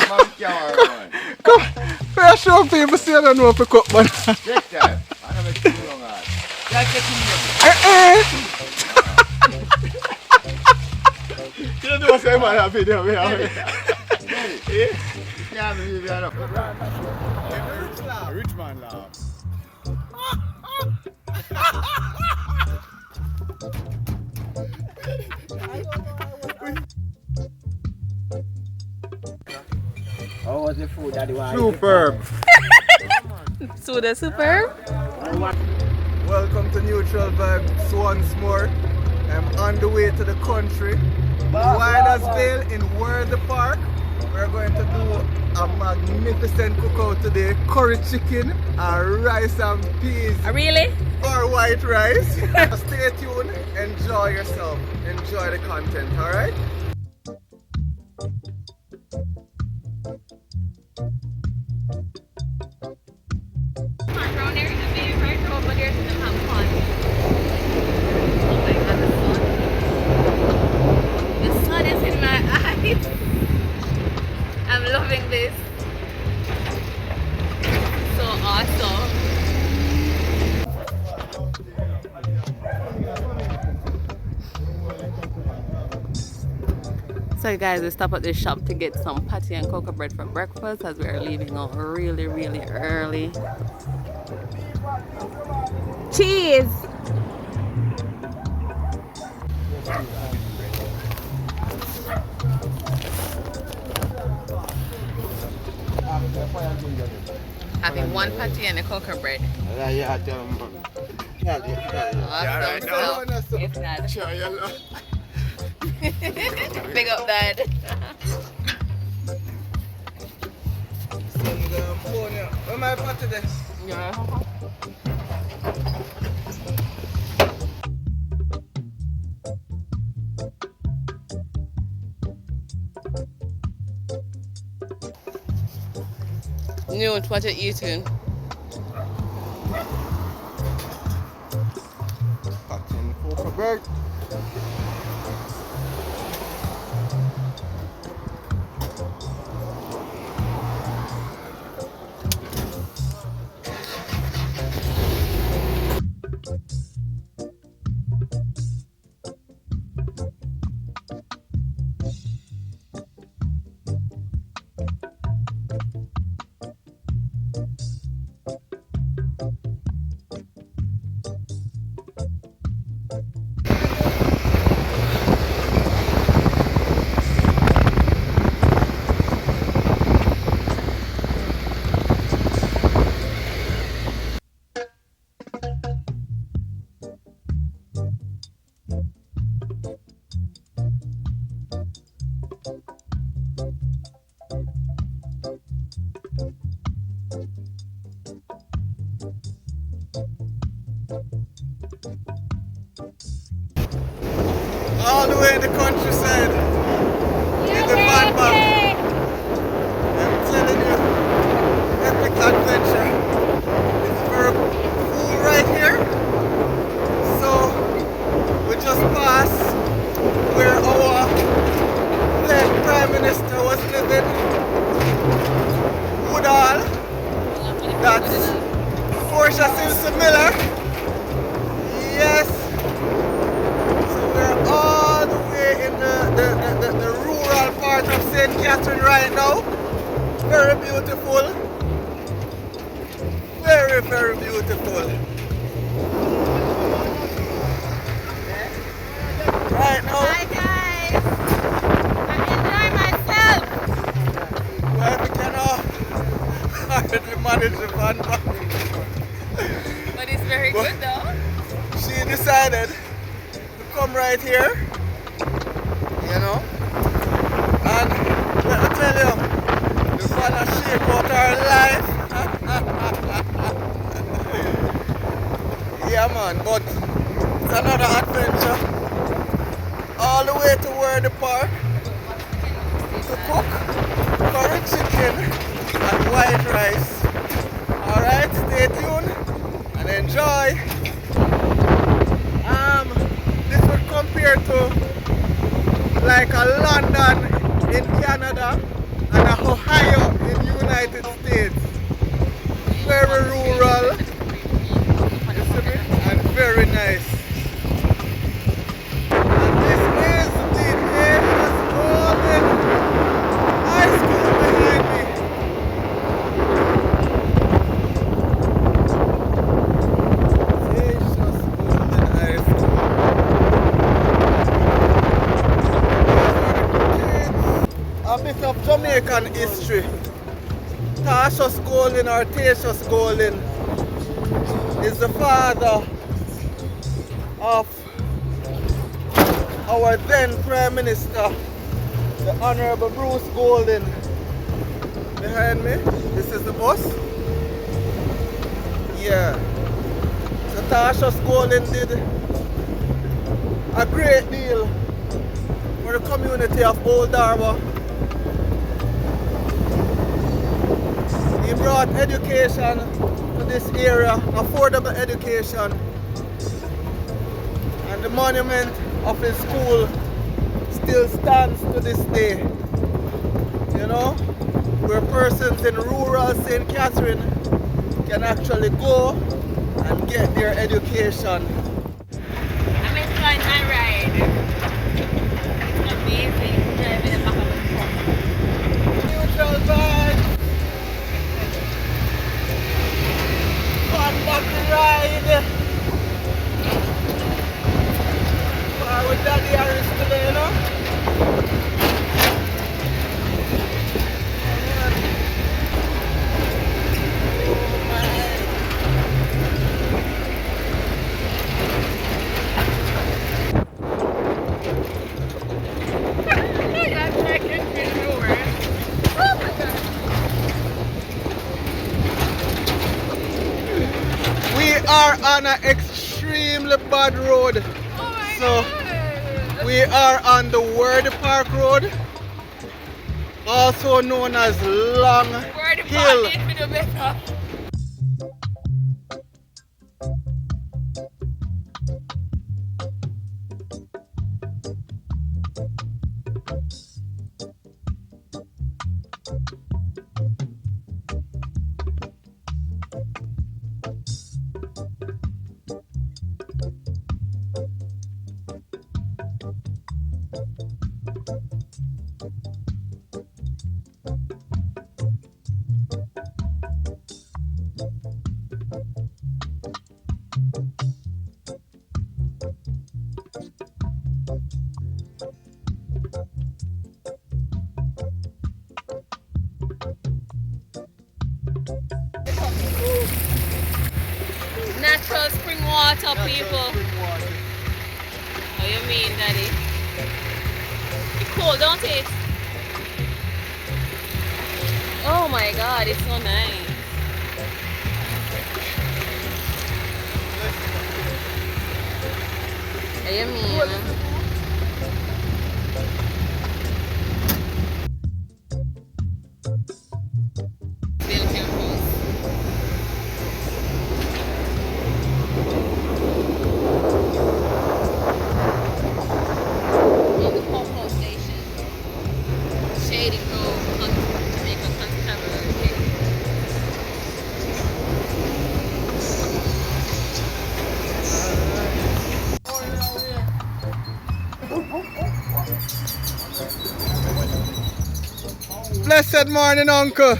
man camera, man. Come, I show people see I don't know if you cook, man. Check that. I never too long, man. That's the thing. You don't know what's going on in video, man. Yeah, me, we are not. Rich man laugh. How was the food that you want? Superb. So the superb. Welcome to Neutral Vibes once more. I'm on the way to the country. Widersdale in Worthy Park. We're going to do a magnificent cookout today. Curry chicken and rice and peas. Really? Or white rice. Stay tuned. Enjoy yourself. Enjoy the content, alright? Around there is a big right over there to the have fun. Oh my god, the sun is in my eyes. I'm loving this. So awesome. So guys, we stopped at this shop to get some patty and cocoa bread for breakfast as we are leaving out really early. Cheese! Having one patty and a cocoa bread. Awesome. So, if not, big up, Dad. Where my patty there? Yeah. Newt, what you eating? Patty and cocoa bread. All the way in the countryside. In the van back. I'm telling you, epic adventure. It's very cool right here. So we just passed where our late Prime Minister was living. Woodall. That's Portia Simpson Miller. Yes. We're all the way in the rural part of St. Catherine right now. Very beautiful. Very beautiful. Right now. Hi guys! I'm enjoying myself! Well, we can hardly manage the van back. But it's very good though. She decided come right here, you know, and let me tell you, the van has shaped out our life. Yeah man, but it's another adventure. All the way to Worthy Park to cook curry chicken and white rice. Alright, stay tuned and enjoy. This would compare to like a London in Canada and Ohio in the United States. Very rural, you see me? And very nice. And this is the Davis Golden High School behind me. Davis Golden High School. A bit of Jamaican history. Tarsius Golding or Tarsius Golding is the father of our then Prime Minister, the Honorable Bruce Golding. Behind me, this is the bus. Yeah. So Tarsius Golding did a great deal for the community of Old Darba. He brought education to this area, affordable education, and the monument of his school still stands to this day. You know, where persons in rural St. Catherine can actually go and get their education. I'm enjoying my ride. It's amazing. Driving in the back of the truck. Neutral vibe. Fun bucky ride. With Daddy Harris today, you know? We are on an extremely bad road. So we are on the Word Park Road, also known as Long Hill. Natural spring water, people. What you mean, Daddy? It's cold, don't it? Oh my God, it's so nice. What you mean? Blessed morning, Uncle.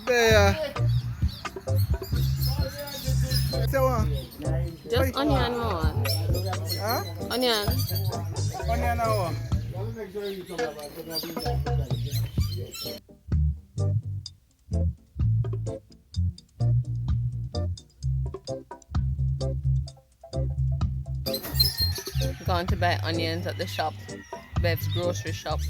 There. Just onion more. Huh? Onion. Onion now. Going to buy onions at the shop, Bev's grocery shop.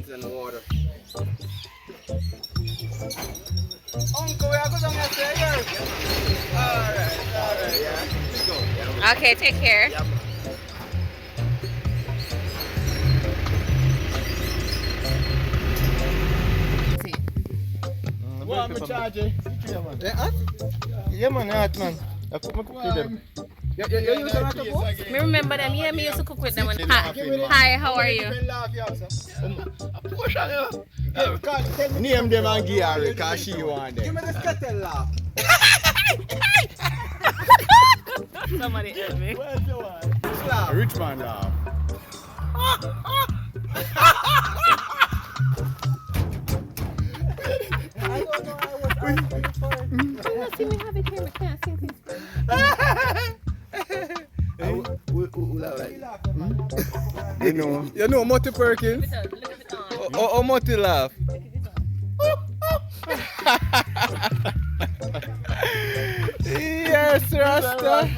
beans and water. Uncle, we are going to say here. Alright, yeah. Let's go. Yeah. Okay, take care. Yeah. What am I charging? Yeah, man, hot, man. I put my cookie them. You use them at the boat? Me remember them. Yeah, me used to cook with them. Hi, how are you? Name them and Gary because she want Give them. me the kettle laugh. Somebody help me. Where's the one? Which laugh? Rich man laugh. I don't know, I was asking for it. You don't see me have it here. We can't see this. You know Motty Perkins? Look at it on. Or Motty laugh? Yes, Rasta.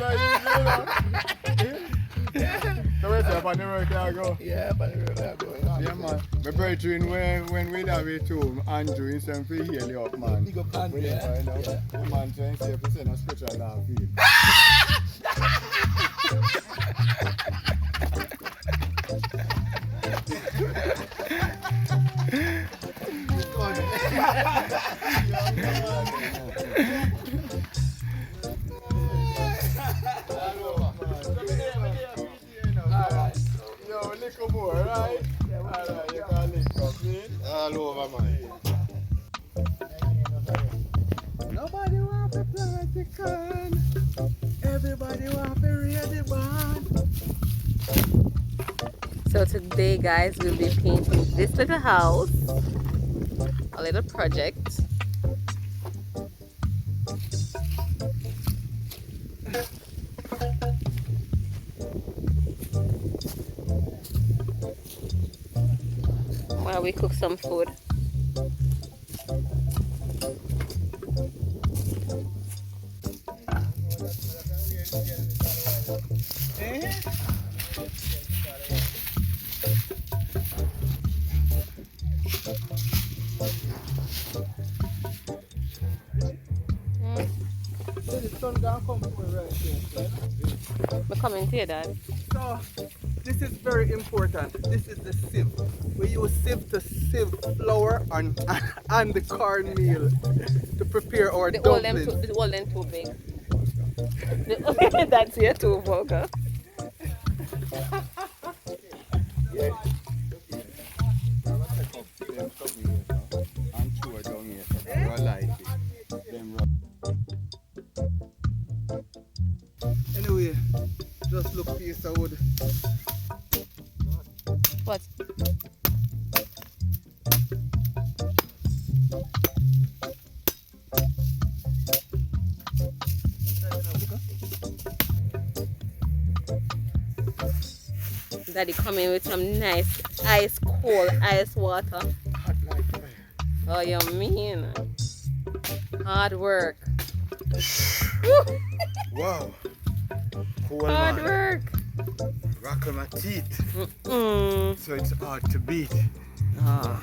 So where's the Panama can go? Yeah, but we're going on. Yeah, man. My brethren, when we have it too, Andrew, he's saying for heal you up, man. You go pan, We yeah. find out. The man trying to say, if you send a scripture down for you. Yo, little more, right? Alright, you can link up, see? All over, man. Nobody want to plant the corn. Everybody want to read the band. So today, guys, we'll be painting this little house, a little project. While we cook some food. So the sun gonna come for right here. We're coming to you, Dad. So this is very important. This is the sieve. We use sieve to sieve flour and the cornmeal to prepare our The old them dumplings. too big. That's here too, Volker. And two down here, so I like it. Them rough. Anyway, just look piece of wood. What? Daddy coming with some nice ice cold ice water. Hot like fire. Oh, you mean? Hard work. Wow. Cool Hard man. work. Rock on my teeth. Mm. So it's hard to beat. Ah.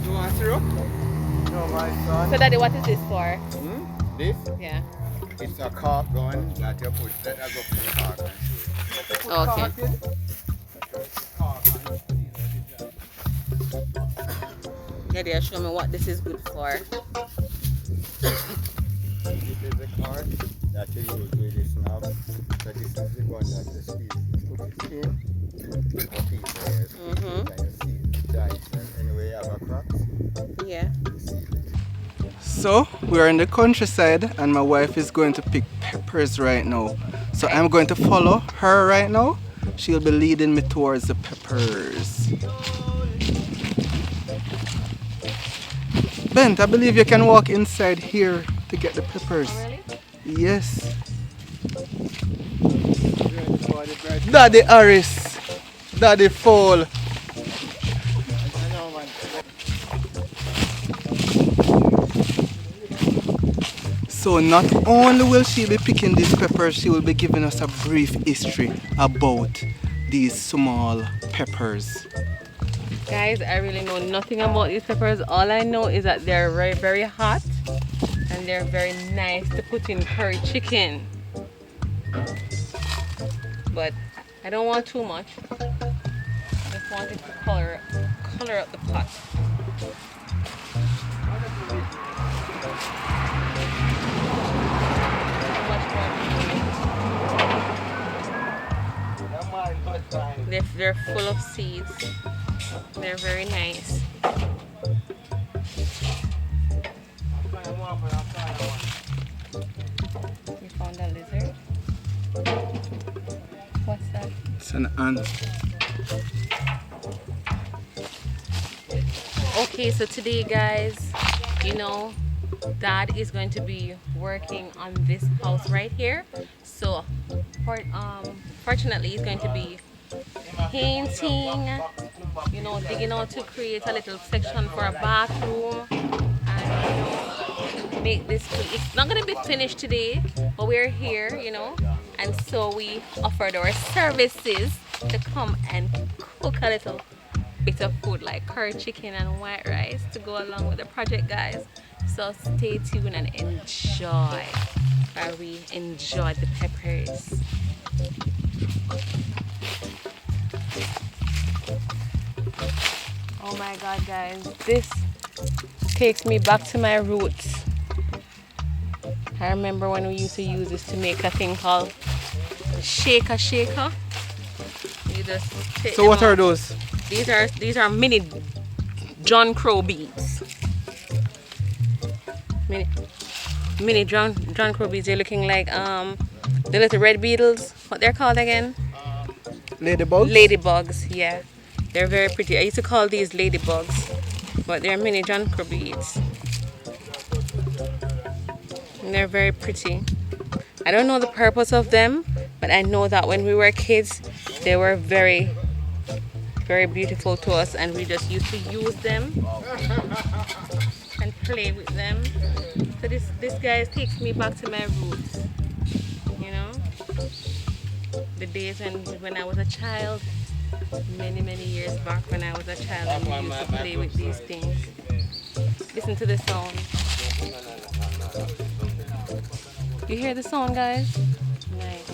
You want syrup? No, my son. So, Daddy, what is this for? This, Yeah. it's a cork gun that you put, let I go put the cork on. Okay. Daddy, show me what this is good for. This is the cork that you use with this knob. So this is the gun that you squeeze. You put it in, put it there, squeeze it, and you seal it tight. And anyway, you have a crack, Yeah. you seal it. So we're in the countryside and my wife is going to pick peppers right now. So I'm going to follow her right now. She'll be leading me towards the peppers. Bent, I believe you can walk inside here to get the peppers. Really? Yes. Daddy Harris. Daddy Fall. So not only will she be picking these peppers, she will be giving us a brief history about these small peppers. Guys, I really know nothing about these peppers. All I know is that they're very, very hot and they're very nice to put in curry chicken. But I don't want too much. I just want it to color up the pot. They're full of seeds. They're very nice. You found a lizard? What's that? It's an ant. Okay, so today, guys, you know, Dad is going to be working on this house right here. So, fortunately, he's going to be painting, you know, digging out to create a little section for a bathroom and, you know, make this. It's not going to be finished today, but we're here, you know, and so we offered our services to come and cook a little bit of food like curry chicken and white rice to go along with the project, guys. So stay tuned and enjoy while we enjoy the peppers. Oh my god, guys, this takes me back to my roots. I remember when we used to use this to make a thing called shaker. You just take So what are those? These are mini John Crow beads. Mini John Crow beads. They're looking like the little red beetles. What they're called again? Ladybugs? Ladybugs, yeah. They're very pretty. I used to call these ladybugs, but they're mini John Crow beads. And they're very pretty. I don't know the purpose of them, but I know that when we were kids, they were very, very beautiful to us, and we just used to use them and play with them. So this guys takes me back to my roots, you know, the days when I was a child, many years back when I was a child, and we used to play with these things. Listen to the sound. You hear the sound, guys? Nice.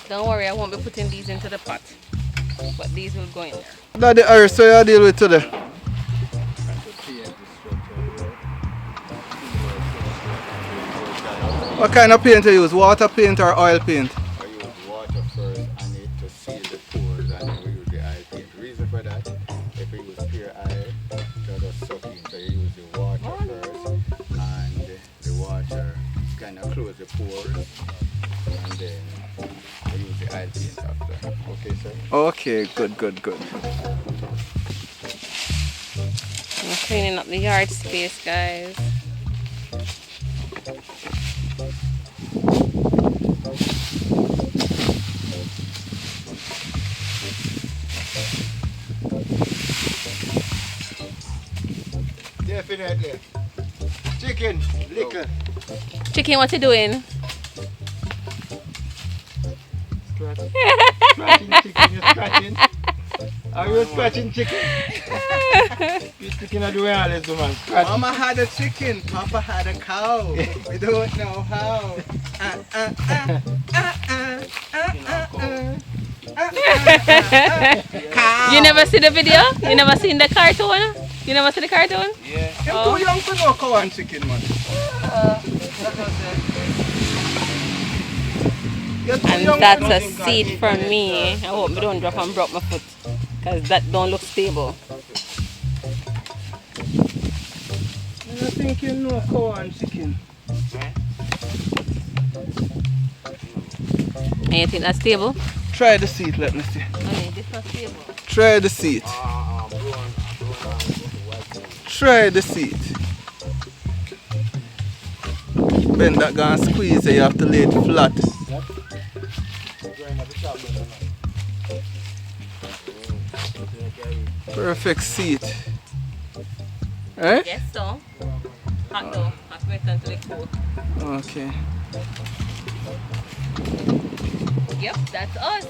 Don't worry, I won't be putting these into the pot, but these will go in there. That's the earth so you deal with today. What kind of paint you use? Water paint or oil paint? I use water first and it to seal the pores, and then we use the oil paint. The reason for that, if you use pure oil, you'll just suck in. So you use the water first, and the water kind of close the pores, and then I use the oil paint after. Okay, sir? Okay, good. I'm cleaning up the yard space, guys. Definitely. Chicken, liquor. Chicken, what you doing? Scratching chicken, you're scratching. Are you scratching chicken? You chicken are doing all this, man. Scratching. Mama had a chicken, Papa had a cow. We don't know how. You never see the video? You never seen the cartoon? You never see the cartoon? Yeah. I'm too young to know cow and chicken, man. You're too And young to that's know a things like seed this. for me. I hope I don't drop and broke my foot, because that don't look stable. I don't think you know cow and chicken. And you think that's stable? Try the seat, let me see. Okay, this not stable. Try the seat. Try the seat. When that gonna squeeze, you have to lay it flat. Perfect seat. Right? Yes, so. Hot though. Hot wait until it cool. Okay. Yep, that's us.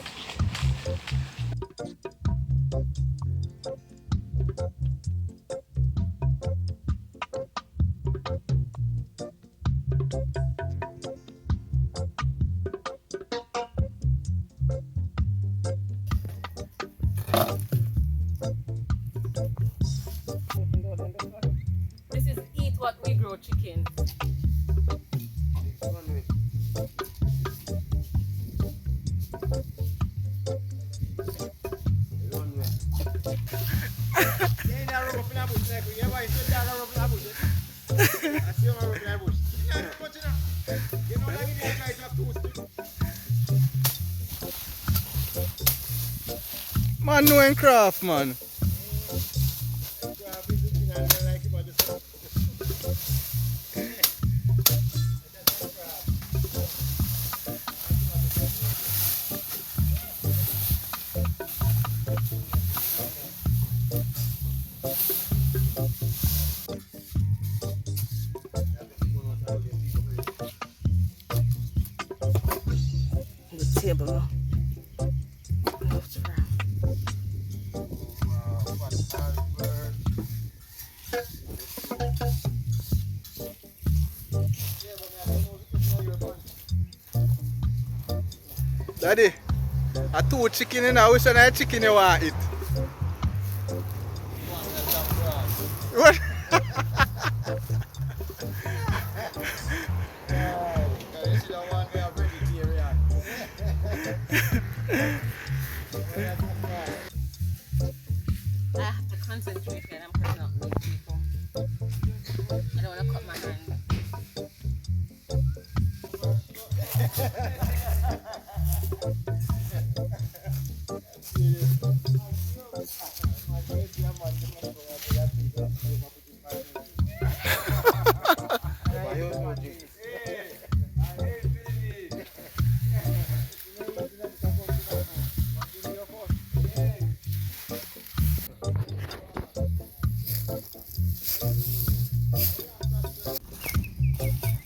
This is eat what we grow chicken. Man knowing craft, man. The table now. Daddy, I two chicken in. I wish I had chicken you want it. What? I have to concentrate when I'm cutting up meat, people. I don't want to cut my hand.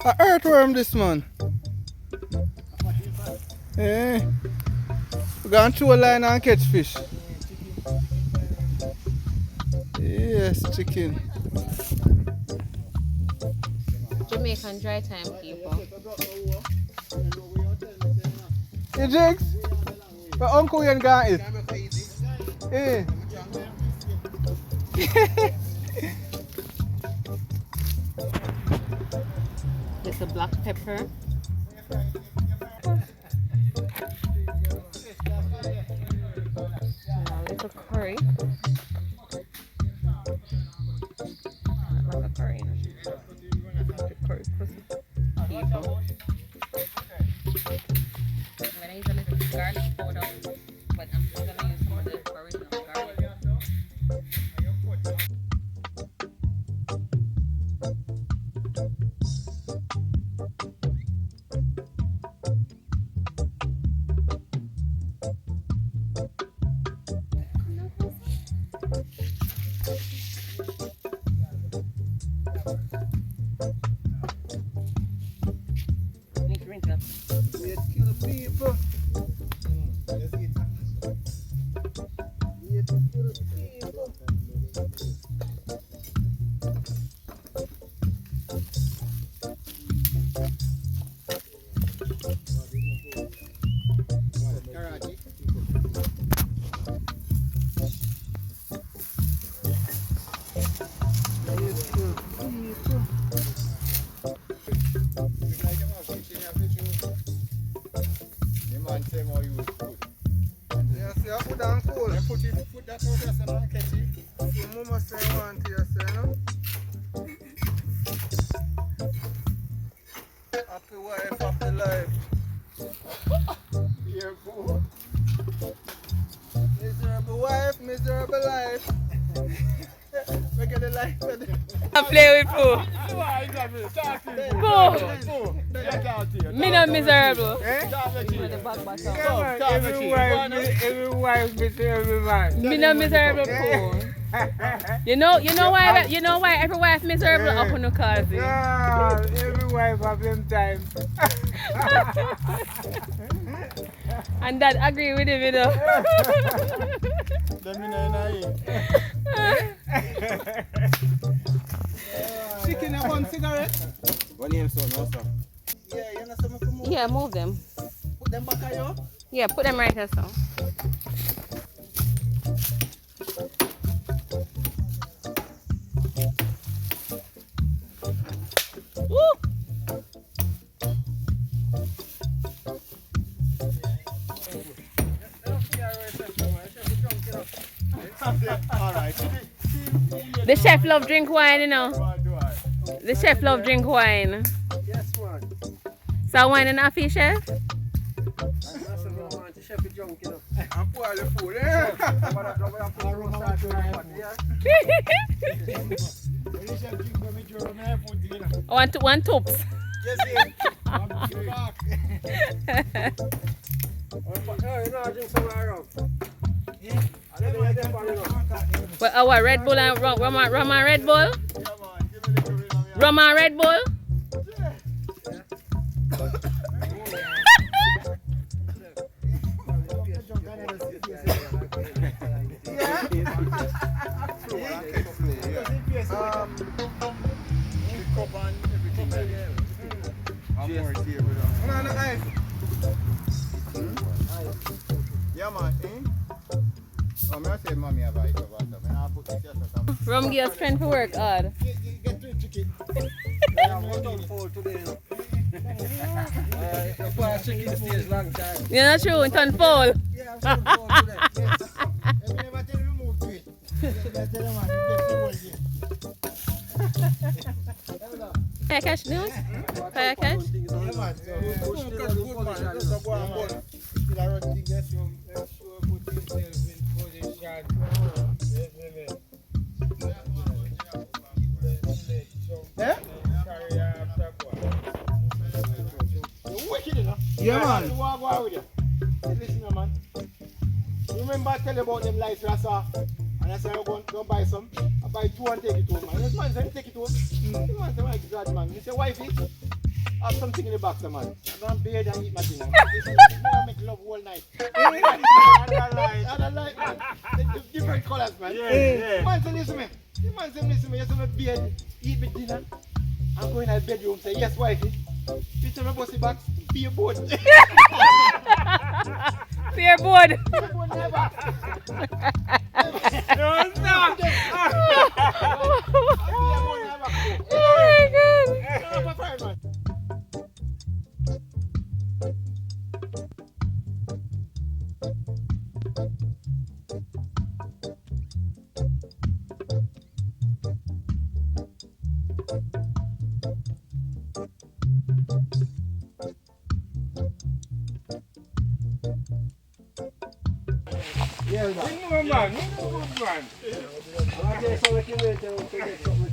A earthworm this man. Eh. We gone through a line and catch fish. Yes, chicken. Jamaican dry time, people. Hey Jigs, my uncle Ian got it. Eh. There's a black pepper. And a little curry. Like a curry, the curry crispy. People. I'm gonna use a little garlic powder, but I'm still gonna use some of the original garlic. Need to rinse it up. Let's kill people. Let's kill people. Yes, you put on cool. Put that over there so man catch it. So mama say want to say no. Happy wife, happy life. Careful. Miserable wife, miserable life. Look at the life. I play with Pooh. Pooh. Me not miserable. Every wife miserable man. Me not miserable, Pooh. You know why every wife miserable up on the cause. Yeah, every wife have them time. And Dad agree with him, you know. Chicken and one cigarette. What name so no sir? Yeah, you know something for more. Yeah, move them. Put them back at you. Yeah, put them right here, so. The chef love drink wine, you know. Do I? The chef love drink wine. Yes, man. So wine and a fish, chef? That's what I want to chef it drunk, you know. I'm poor the food, eh? One tops. Yes, You know, I drink somewhere around. Well, our Red Bull and rum and Red Bull? Rum and Red Bull? Yeah, man. Oh, I say mommy have it over top. And I'll put it just at some. Rum give us strength for work hard. Get 3 chicken. I'm on full today, you know. The first chicken stays long time. You know true, it's on full. Yeah, I'm full today. If you never tell you move to it. You tell them, man, you get the whole thing. Fire catch news? Fire catch? Yeah, man. So, Push Good, good, man. Just a boy and boy. still a run thing there. Make sure you put yourself in position. Eh? Carry after You're wicked, you know. Yeah, man. What go with you? Listen, man. Remember I tell you about them lights I saw? And I said, I'm going to buy some. I buy 2 and take it home, man. This man said, take it home. This man said, my God, man. He said, wifey, have something in the box, man. I'm going to bed and eat my dinner. He said, I make love all night. Other light, man. The different colors, man. The man said, listen to me. The man said, listen to me. You say, bed, eat my dinner. I'm going to the bedroom, say, yes, wifey. He said, my bossy box, be your board. Fear board. No, stop! Oh my God. Yeah, man. No, man. No, man. I guess I'll let you wait till we get something.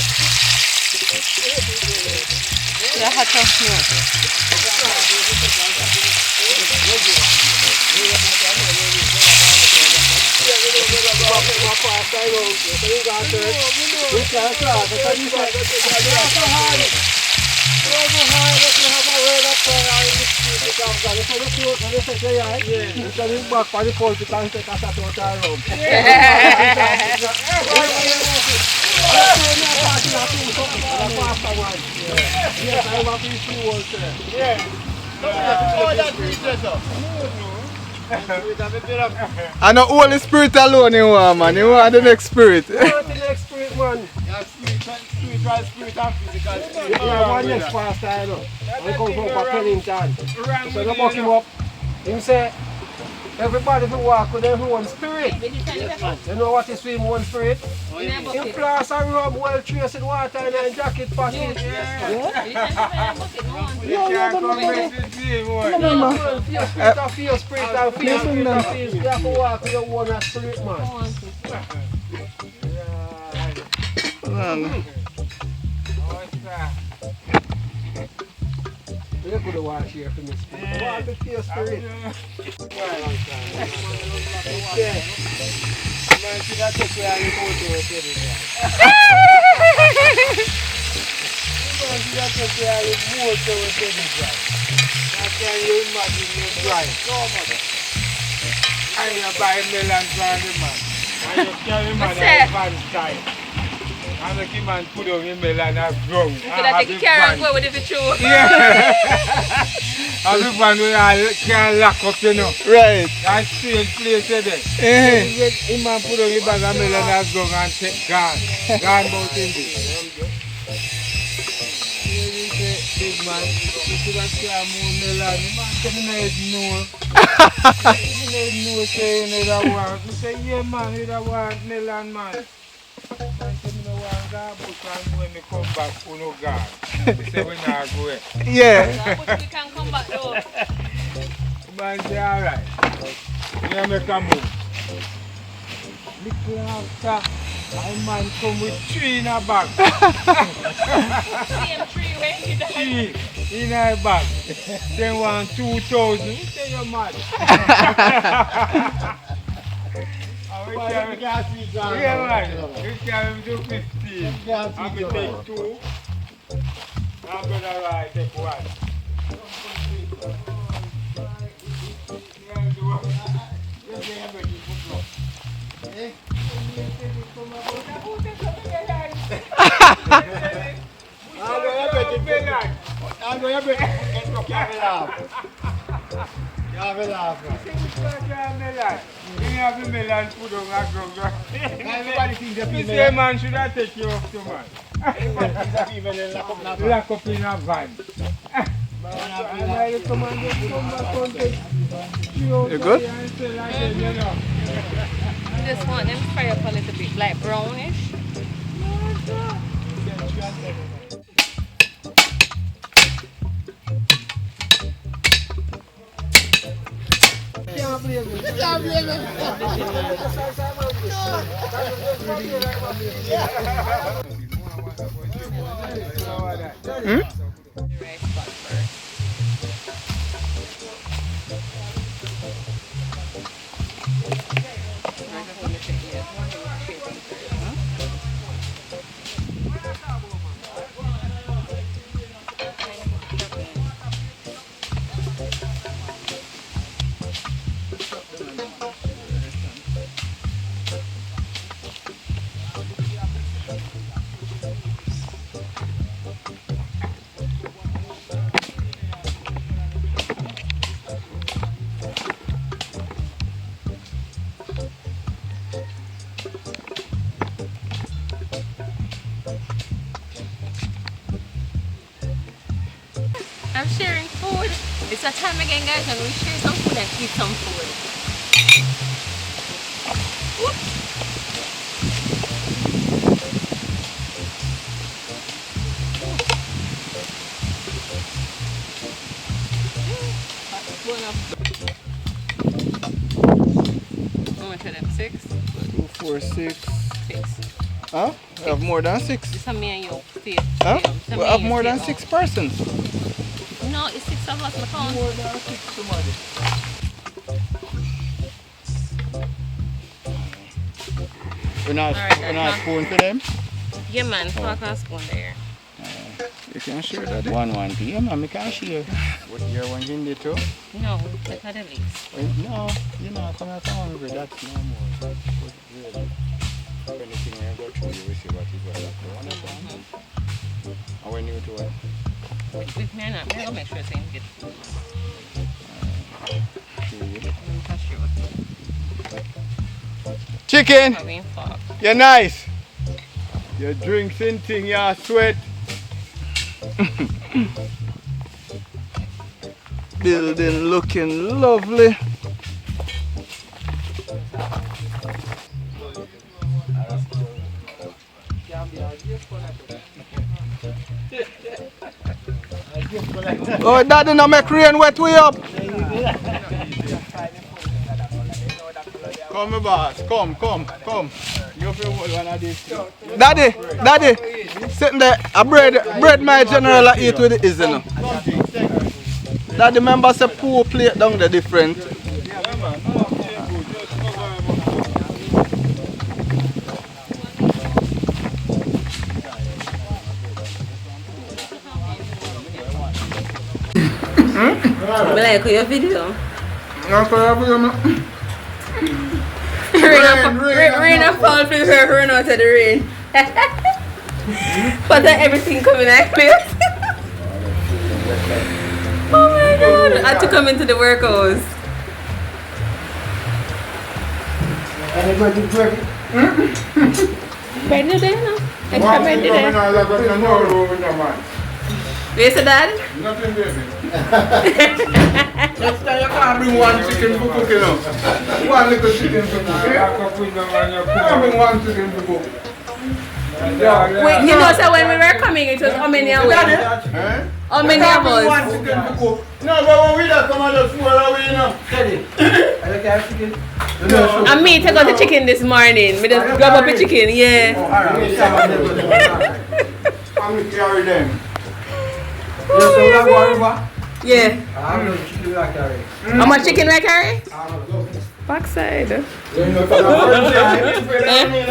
The hot sauce milk. I know Holy Spirit alone you want, man. You want the next spirit. The next spirit, man. Spiritual spirit and physical spirit. Yeah, one next pastor, I know. I come from Pellington. So they buck him up. Him say, everybody who walk with their own spirit. You know what is with one spirit? In class and rub well traced water in a jacket pocket. Feel spirit and feel spirit and feel. You have to walk with your own spirit, man. You could have watched here for me. Walk with your spirit. Yeah. Man, see that take where you go to a steady drive. Man, see that take where you go to a steady drive. Now can you imagine you drive so much? And you buy melon from the man. And you carry man What's a that? van style. And make him man put on him melon and ground. You could have taken care and go with it for true. And the van we all can lock up, you know. Right. And strange place there. Him man put on him bag of melon and ground and take gone. Gone about him there. Big man, you could have carry more melon. The man said, "Me know." You know say you need a want. You say, yeah man, you need a want melon man. Man say, "Me no want when we come back, we no gone. They say we not go away. Yeah. But we can come back though. Man say alright. We make a move. Little after, my man come with 3 in a bag. Same tree where you died. 3 in a bag. Then want 2,000. You say you're mad. Yeah, man. We can do 15. I'm going to take 2. I'm going to take 1. I'm going to This man should have taken you off to man. Lock up in a van. You good? Just want them to fry up a little bit, like brownish. Rice pot first. I'm sharing food. It's a time again, guys, and we share some food and eat some food. How much of them? 6? 2, 4, 6. 6. Huh? We have more than 6. It's a me and you. Stay. Huh? It's a We me have and you more stay than out. 6 persons. No, it's 6 of us, my count. More than 6 somebody. We're not Alright, spoon for them. Yeah, man. Fork and spoon there. You can share that. 1 p.m. man, I can't share. What year one in there too? No, take out the least. No, you know, come out hungry. That's no more. But really, anything you go through, you will see what is what. And when you do it, With me or not, I'm going to make sure it's in good food. chicken, Having fork. you're nice. Your drinks and thing, you sweat. Building looking lovely. Oh, daddy, no make rain wet way up. Come, my boss. Come. You feel one of these. Daddy, sitting there, a bread my general I eat with it is, you know. Daddy, remember say poor plate down the different. I like your video. Rain and fall for her run out of the rain. But everything coming like this. Oh my god. I had to come into the workhouse. Bread there no? Extra bread there. Where's the dad? Nothing, baby. Next time you can't bring one chicken for cooking up. One little chicken for cooking. Back up with them and you You can't bring one chicken for cooking. Wait, you know, so when we were coming, it was how many hours? How many hours? No, but when we just come and just swallow away, you know. And me take out the chicken this morning. Me just grab up the chicken, yeah. I'm going to carry them. Yeah. How much chicken I carry? Backside.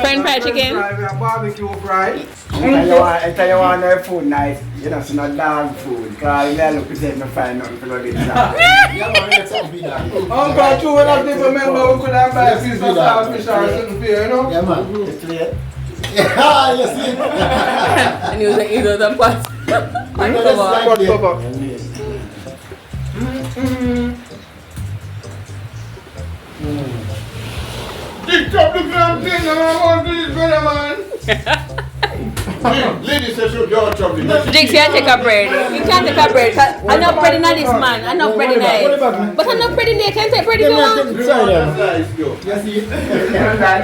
Friend fried chicken. Barbecue fry. If you want their food nice, you know, it's not dog food. Because if you look at it, you find nothing to go get that. Uncle, true enough, people remember we could have buy a piece of sauce fish or something for you, you know? Yeah, man. It's late. Yeah, you see? And he was like, either the pot. Pot cover. Dick up the damn thing and I want to this brother, man. Ladies say should go chop it. Dix can't take a bread. You can't take a bread. I know bread in this man. I know bread in it. But I know bread in there. Can't take bread if you want. Sorry, you see?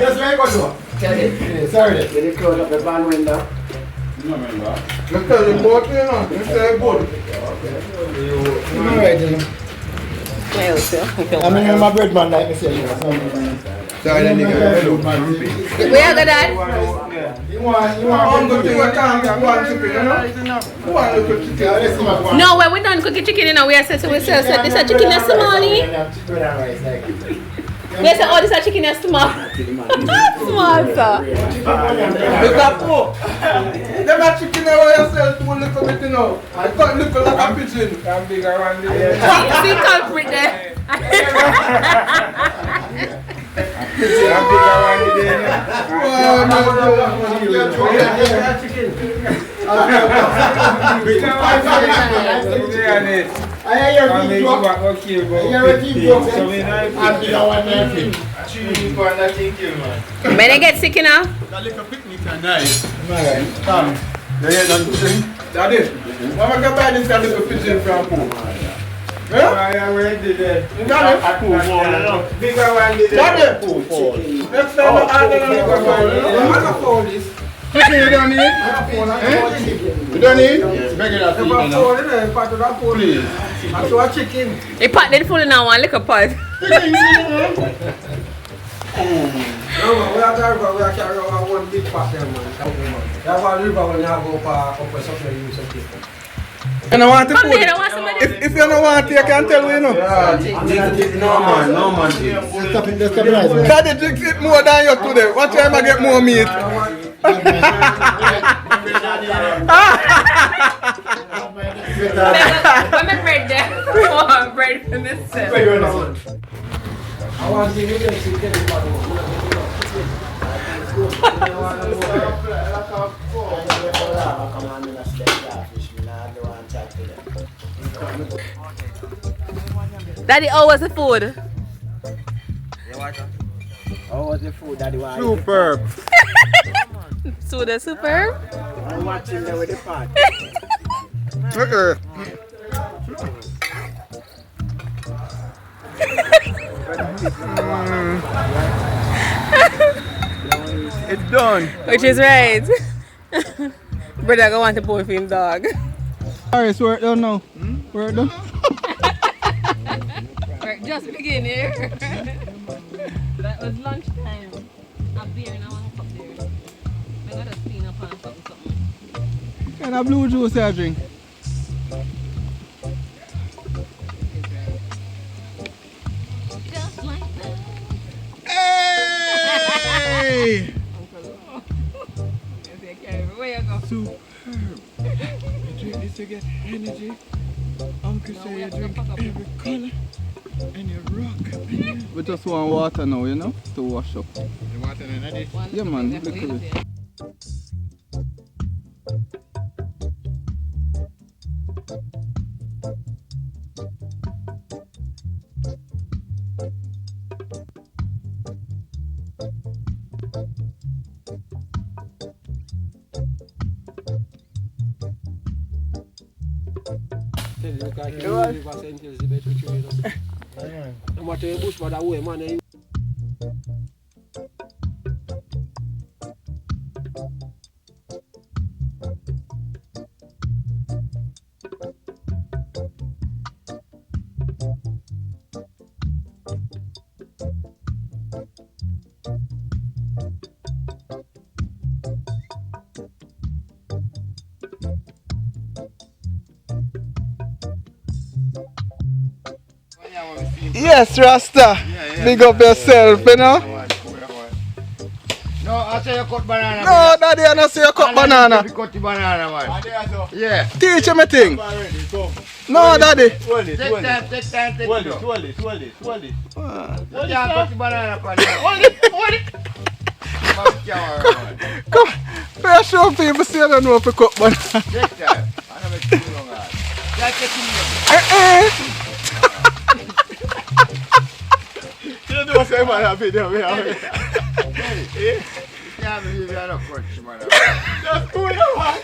Just very good. Sorry, did you close up the van window? No, remember. Let's tell you about it, you know. It's very good. Alright, then. I mean, my bread man like me say, you know. Sorry, then you get Where you got that? You want to do a time, you want chicken, you know? You want to cook chicken. No, when we done cooking chicken, you know, we are saying to ourselves, this is chicken is small. We say, oh, this is chicken is small. Small, sir. It's a pork. Them are chicken that you sell to look at it, you know. I can't look like a pigeon. I'm big around there. See culprit there. I'm big around there. I hear your team joke. I hear your team joke. I'm the one that May they get sick, you know? That little picnic and nice. Come. Daddy, why am I going to buy this little pigeon from home? I already did. Daddy, Bigger one did. Daddy, next time I'm going to phone this. Chicken you don't need? You don't need? Beg it up. Please. I saw a chicken. The pot did full now, one little pot. No, we have to carry over one big pot there, man. That's why river when you go up with something you use a chicken. And I want to Come put here, I want somebody. if you don't want to, you can tell me, you know. No man. Daddy drinks it more than you today. What time I get more meat? Let me bread there. Oh, bread for myself. I want to give you this. Daddy, how was the food? How was the food that you want? Superb. Soda superb. I'm watching there with the pot. It's done. Which is right. Brother, go want to pull for him dog. Alright, so we're done now. We're done. We're just beginning here. That was lunchtime. A beer and I want to cup there. I got to clean up and something. Kind of blue juice I drink. Just like that. Hey! Where you go? Superb. You drink this to get energy. Uncle say you drink every color and you rock. We just want water now, you know, to wash up. You want another? Yeah man, look at it. Yes, Rasta. Big up yourself, you know. No, I say you cut banana. No, Daddy, I don't say you cut banana. You cut the banana, man. Yeah. Teach him a thing. No, Daddy. Take time, take time, take Hold it, time. hold it, hold it, hold it. You can't cut the banana, man. Hold it. Come, let's show people see I don't know if you cut banana. Take time. I don't make too long. That's the thing. You know what I'm saying, video. You can't believe you're not crunch, man. That's cool, man.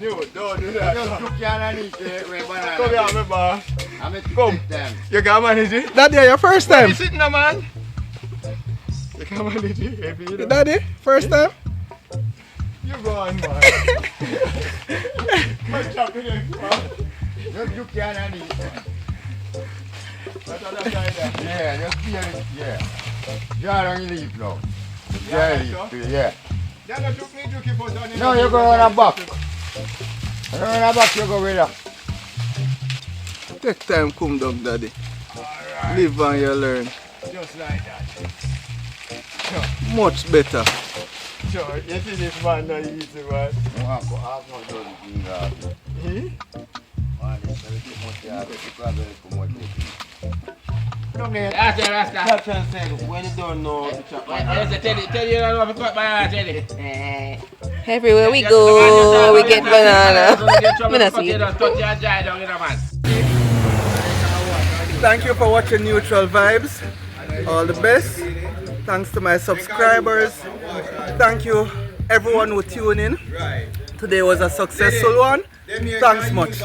No, don't do that. Just look here and eat the banana. Come here, my boy. I'm going to Come. take time. You can manage it? Daddy, your first time? Sitting there, man. You can manage it. Daddy, first time? You go on, man. What's happening, man? Just look here and eat. Yeah, just feel it. Yeah. Jar on your leaf now. Yeah. No, you go on the back. On the back, you go with that. Take time, come down, Daddy. Live and you learn. Just like that. Much better. Sure, you see this man not easy, man. When you don't know to chop Everywhere we go, we get banana. Me not see it. Thank you for watching Neutral Vibes. All the best. Thanks to my subscribers. Thank you everyone who tuned in. Today was a successful one. Thanks much.